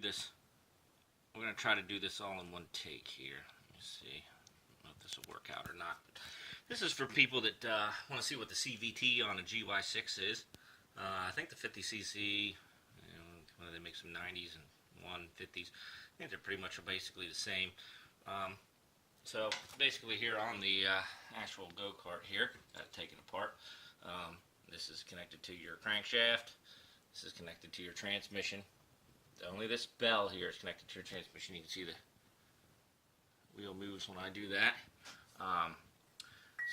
this. We're going to try to do this all in one take here. Let me see. I don't know if this will work out or not. But this is for people that want to see what the CVT on a GY6 is. I think the 50cc, they make some 90s and 150s. I think they're pretty much basically the same. So basically here on the actual go-kart here, taken apart. This is connected to your crankshaft. This is connected to your transmission. Only this bell here is connected to your transmission. You can see the wheel moves when I do that.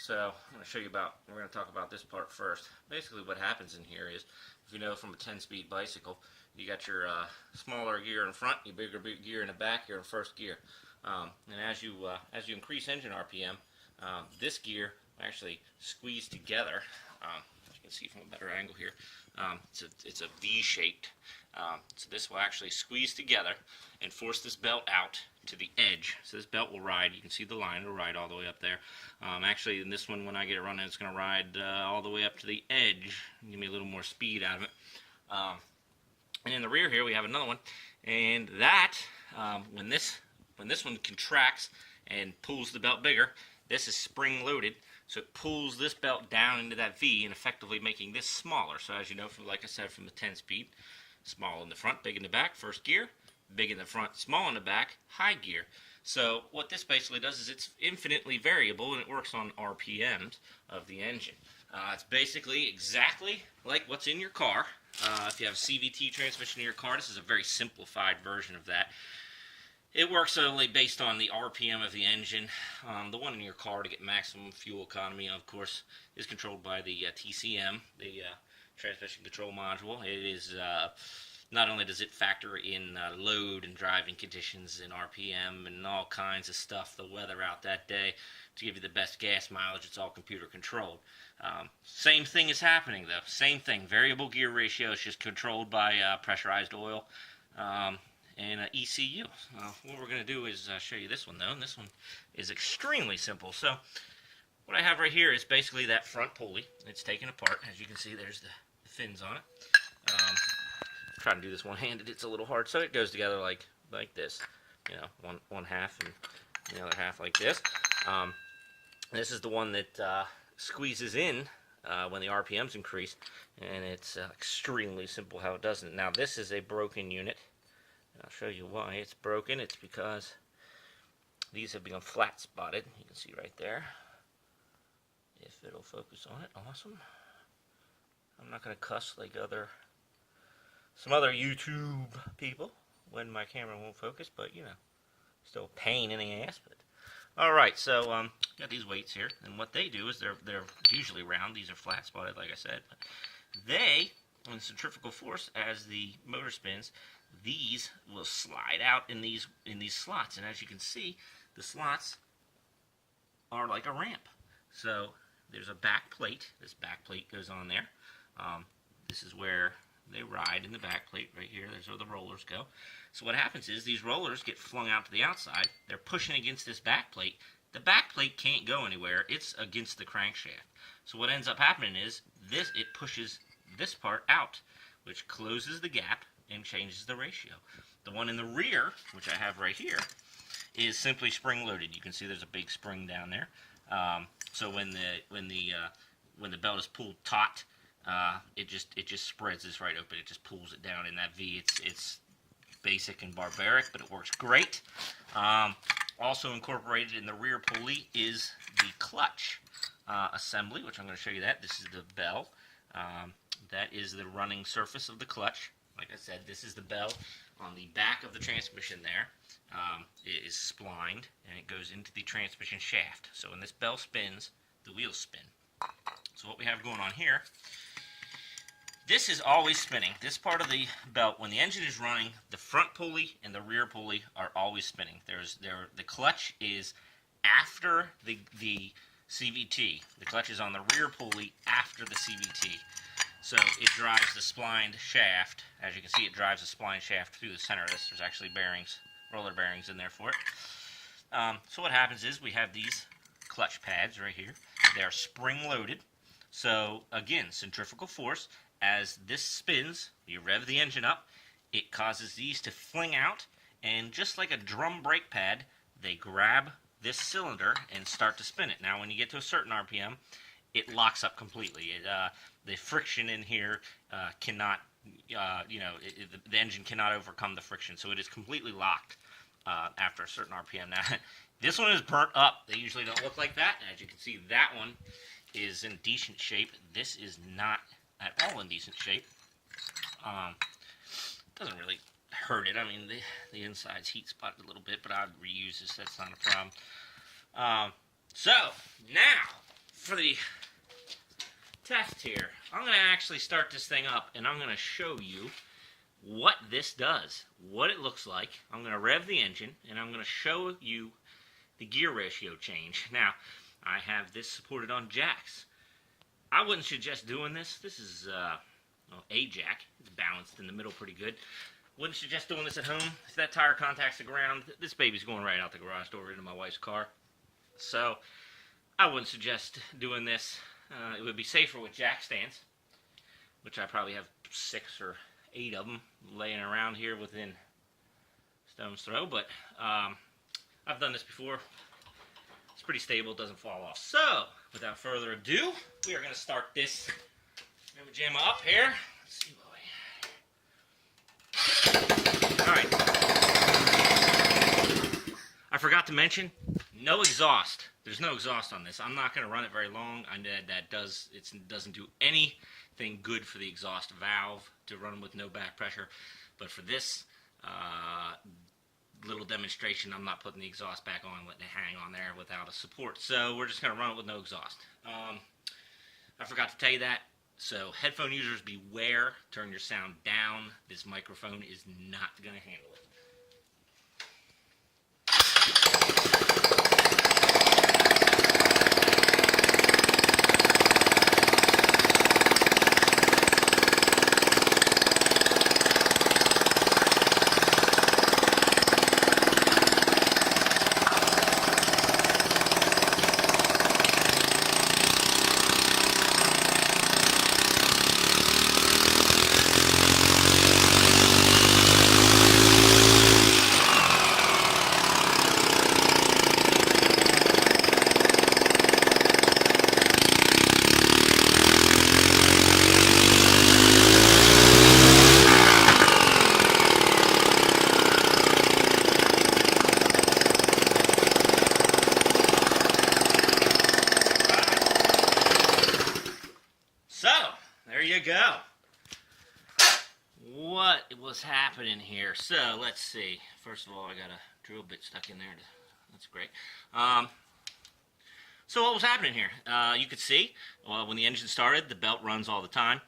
So I'm going to show you we're going to talk about this part first. Basically what happens in here is, if you know from a 10-speed bicycle, you got your smaller gear in front, your bigger gear in the back, you're in first gear. And as you increase engine RPM, this gear actually squeeze together. As you can see from a better angle here, it's a V-shaped. So this will actually squeeze together and force this belt out to the edge. So this belt will ride. You can see the line. It'll ride all the way up there. Actually, in this one, when I get it running, it's going to ride all the way up to the edge. Give me a little more speed out of it. And in the rear here, we have another one. And that, when this one contracts and pulls the belt bigger, this is spring-loaded. So it pulls this belt down into that V and effectively making this smaller. So as you know, like I said, from the 10-speed, small in the front, big in the back, first gear, big in the front, small in the back, high gear. So what this basically does is it's infinitely variable, and it works on RPMs of the engine. It's basically exactly like what's in your car. If you have a CVT transmission in your car, this is a very simplified version of that. It works only based on the RPM of the engine. The one in your car, to get maximum fuel economy, of course, is controlled by the TCM, the transmission control module. It is not only does it factor in load and driving conditions and RPM and all kinds of stuff, the weather out that day, to give you the best gas mileage. It's all computer controlled. Same thing is happening though. Same thing. Variable gear ratio is just controlled by pressurized oil. And ECU. What we're going to do is show you this one though, and this one is extremely simple. So what I have right here is basically that front pulley. It's taken apart. As you can see, there's the fins on it. Try to do this one-handed. It's a little hard. So it goes together like this. You know, one half and the other half like this. This is the one that squeezes in when the RPMs increase, and it's extremely simple how it does it. Now this is a broken unit. I'll show you why it's broken. It's because these have become flat spotted. You can see right there. If it'll focus on it, awesome. I'm not going to cuss like some other YouTube people when my camera won't focus, but you know, still a pain in the ass. But all right, so got these weights here, and what they do is they're usually round. These are flat spotted, like I said. But they, when centrifugal force, as the motor spins, these will slide out in these slots, and as you can see, the slots are like a ramp. So there's a back plate. This back plate goes on there. This is where they ride in the back plate right here. There's where the rollers go. So what happens is these rollers get flung out to the outside. They're pushing against this back plate. The back plate can't go anywhere. It's against the crankshaft. So what ends up happening is it pushes this part out, which closes the gap and changes the ratio. The one in the rear, which I have right here, is simply spring-loaded. You can see there's a big spring down there. So when the belt is pulled taut, it just spreads this right open. It just pulls it down in that V. It's basic and barbaric, but it works great. Also incorporated in the rear pulley is the clutch assembly, which I'm going to show you that. This is the bell. That is the running surface of the clutch. Like I said, this is the bell on the back of the transmission there. It is splined, and it goes into the transmission shaft. So when this bell spins, the wheels spin. So what we have going on here, this is always spinning. This part of the belt, when the engine is running, the front pulley and the rear pulley are always spinning. The clutch is after the CVT. The clutch is on the rear pulley after the CVT. So it drives the splined shaft. As you can see, it drives the spline shaft through the center of this. There's actually bearings, roller bearings in there for it. So what happens is we have these clutch pads right here. They're spring-loaded. So again, centrifugal force. As this spins, you rev the engine up. it causes these to fling out, and just like a drum brake pad, they grab this cylinder and start to spin it. Now, when you get to a certain RPM, it locks up completely. The friction in here cannot, the engine cannot overcome the friction, so it is completely locked after a certain RPM. Now, this one is burnt up. They usually don't look like that. As you can see, that one is in decent shape. This is not at all in decent shape. Doesn't really hurt it. I mean, the inside's heat spotted a little bit, but I'd reuse this. That's not a problem. So, now, for the test here, I'm going to actually start this thing up, and I'm going to show you what this does, what it looks like. I'm going to rev the engine, and I'm going to show you the gear ratio change. Now, I have this supported on jacks. I wouldn't suggest doing this. This is a jack. It's balanced in the middle pretty good. Wouldn't suggest doing this at home. If that tire contacts the ground, this baby's going right out the garage door into my wife's car. So, I wouldn't suggest doing this. It would be safer with jack stands, which I probably have 6 or 8 of them laying around here within stone's throw. But I've done this before. It's pretty stable. It doesn't fall off. So, without further ado, we are going to start this Jamma up here. Let's see what we... Alright. I forgot to mention, no exhaust. There's no exhaust on this. I'm not going to run it very long. I know it doesn't do anything good for the exhaust valve to run with no back pressure. But for this little demonstration, I'm not putting the exhaust back on, letting it hang on there without a support. So we're just going to run it with no exhaust. I forgot to tell you that. So headphone users, beware. Turn your sound down. This microphone is not going to handle it. Go. What was happening here? So let's see. First of all, I got a drill bit stuck in there. That's great. So what was happening here? You could see when the engine started, the belt runs all the time.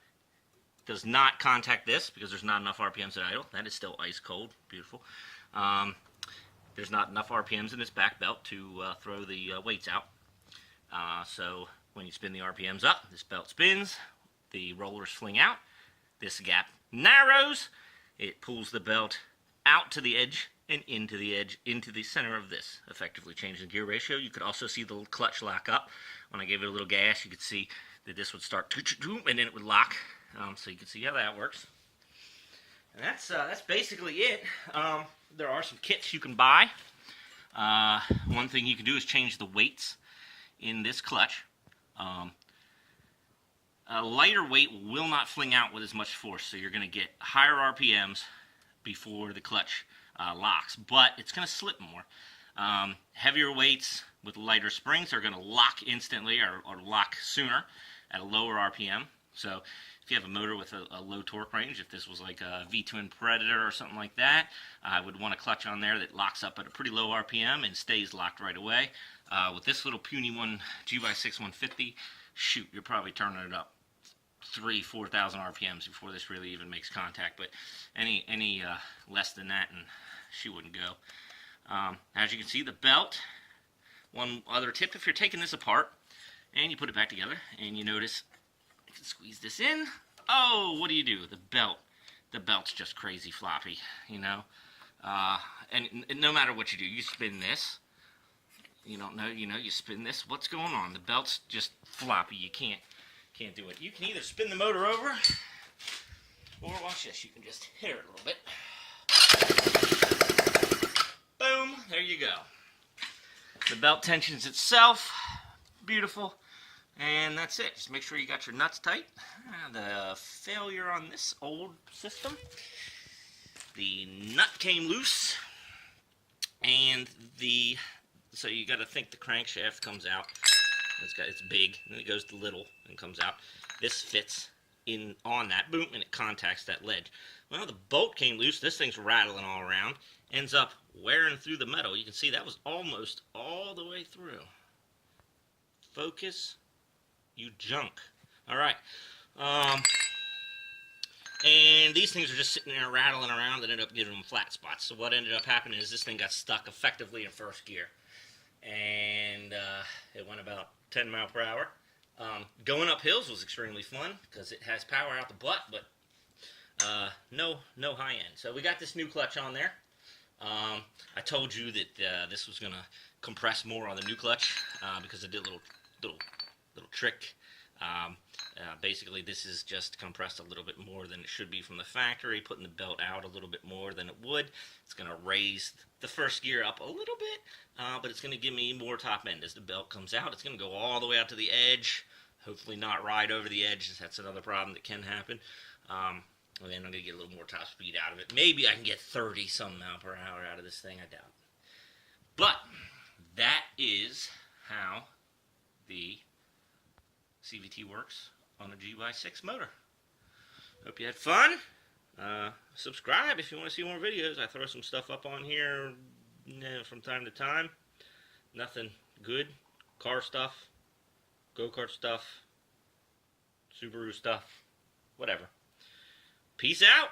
Does not contact this because there's not enough RPMs at idle. That is still ice cold. Beautiful. There's not enough RPMs in this back belt to throw the weights out. So when you spin the RPMs up, this belt spins. The rollers fling out, this gap narrows, it pulls the belt out to the edge and into the center of this, effectively changing the gear ratio. You could also see the clutch lock up. When I gave it a little gas, you could see that this would start and then it would lock. So you can see how that works. And that's basically it. There are some kits you can buy. One thing you can do is change the weights in this clutch. A lighter weight will not fling out with as much force, so you're going to get higher RPMs before the clutch locks, but it's going to slip more. Heavier weights with lighter springs are going to lock instantly or lock sooner at a lower RPM. So if you have a motor with a low torque range, if this was like a V-twin Predator or something like that, I would want a clutch on there that locks up at a pretty low RPM and stays locked right away. With this little puny one, GY6 150, shoot, you're probably turning it up 3,000-4,000 RPMs before this really even makes contact, but any less than that and she wouldn't go. As you can see, the belt, one other tip, if you're taking this apart and you put it back together and you notice you can squeeze this in, oh, what do? The belt's just crazy floppy, you know. And no matter what you do, you spin this, you don't know, you spin this, what's going on? The belt's just floppy. You can't do it. You can either spin the motor over Or watch this, you can just hit it a little bit. Boom, there you go. The belt tensions itself, beautiful. And that's it. Just make sure you got your nuts tight. The failure on this old system, the nut came loose, and so you got to think the crankshaft comes out. It's big, and then it goes to little and comes out. This fits in on that, boom, and it contacts that ledge. Well, the bolt came loose. This thing's rattling all around. Ends up wearing through the metal. You can see that was almost all the way through. Focus, you junk. All right. And these things are just sitting there rattling around and ended up giving them flat spots. So what ended up happening is this thing got stuck effectively in first gear. And it went about 10 miles per hour. Going up hills was extremely fun because it has power out the butt, but no high end. So we got this new clutch on there. I told you that this was going to compress more on the new clutch because I did a little trick. Basically, this is just compressed a little bit more than it should be from the factory, putting the belt out a little bit more than it would. It's going to raise the first gear up a little bit, but it's going to give me more top end. As the belt comes out, it's going to go all the way out to the edge, hopefully not ride over the edge. That's another problem that can happen. And then I'm going to get a little more top speed out of it. Maybe I can get 30-some miles per hour out of this thing. I doubt it. But that is how the CVT works on a GY6 motor. Hope you had fun. Subscribe if you want to see more videos. I throw some stuff up on here from time to time. Nothing good. Car stuff, go-kart stuff, Subaru stuff, whatever. Peace out.